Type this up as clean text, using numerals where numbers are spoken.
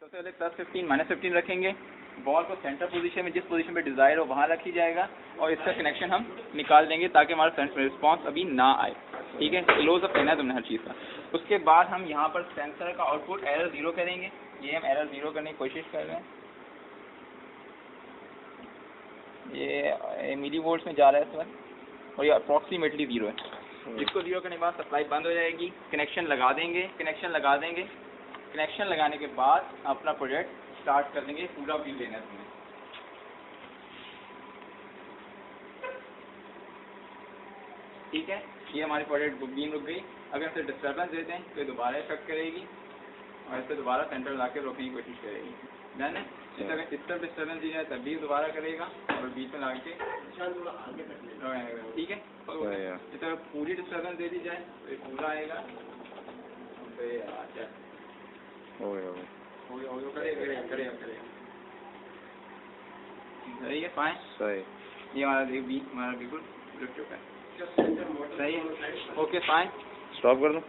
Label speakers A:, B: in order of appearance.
A: सबसे पहले +15 -15 रखेंगे। बॉल को सेंटर पोजीशन में, जिस पोजीशन पे डिज़ायर हो वहाँ रखी जाएगा और इसका कनेक्शन हम निकाल देंगे ताकि हमारा फ्रंट रिस्पांस अभी ना आए। ठीक है, क्लोजअप लेना है तुमने हर चीज़ का। उसके बाद हम यहाँ पर सेंसर का आउटपुट एरर 0 करेंगे। ये हम एरर 0 करने की कोशिश कर रहे हैं। ये मिली वोल्ट्स में जा रहा है इस वक्त और ये अप्रॉक्सीमेटली 0 है। इसको 0 करने के बाद सप्लाई बंद हो जाएगी। कनेक्शन लगा देंगे। कनेक्शन लगाने के बाद अपना प्रोजेक्ट स्टार्ट कर देंगे। पूरा व्यू लेना है तुम्हें। ठीक है, ये हमारी प्रोजेक्ट बीम रुक गई। अगर इसे डिस्टर्बेंस देते हैं तो दोबारा इफेक्ट करेगी और इसे दोबारा सेंटर ला के रोकने की कोशिश करेगी। डन है। इस अगर इस तरफ डिस्टर्बेंस दी जाए तब भी दोबारा करेगा और बीच में ला के ठीक है। इस तरफ पूरी डिस्टर्बेंस दे दी जाए तो ये पूरा आएगा। करेगा सही है, फाइन सही। ये हमारा बिल्कुल रुक चुका है। सही है, ओके फाइन। स्टॉप कर दो।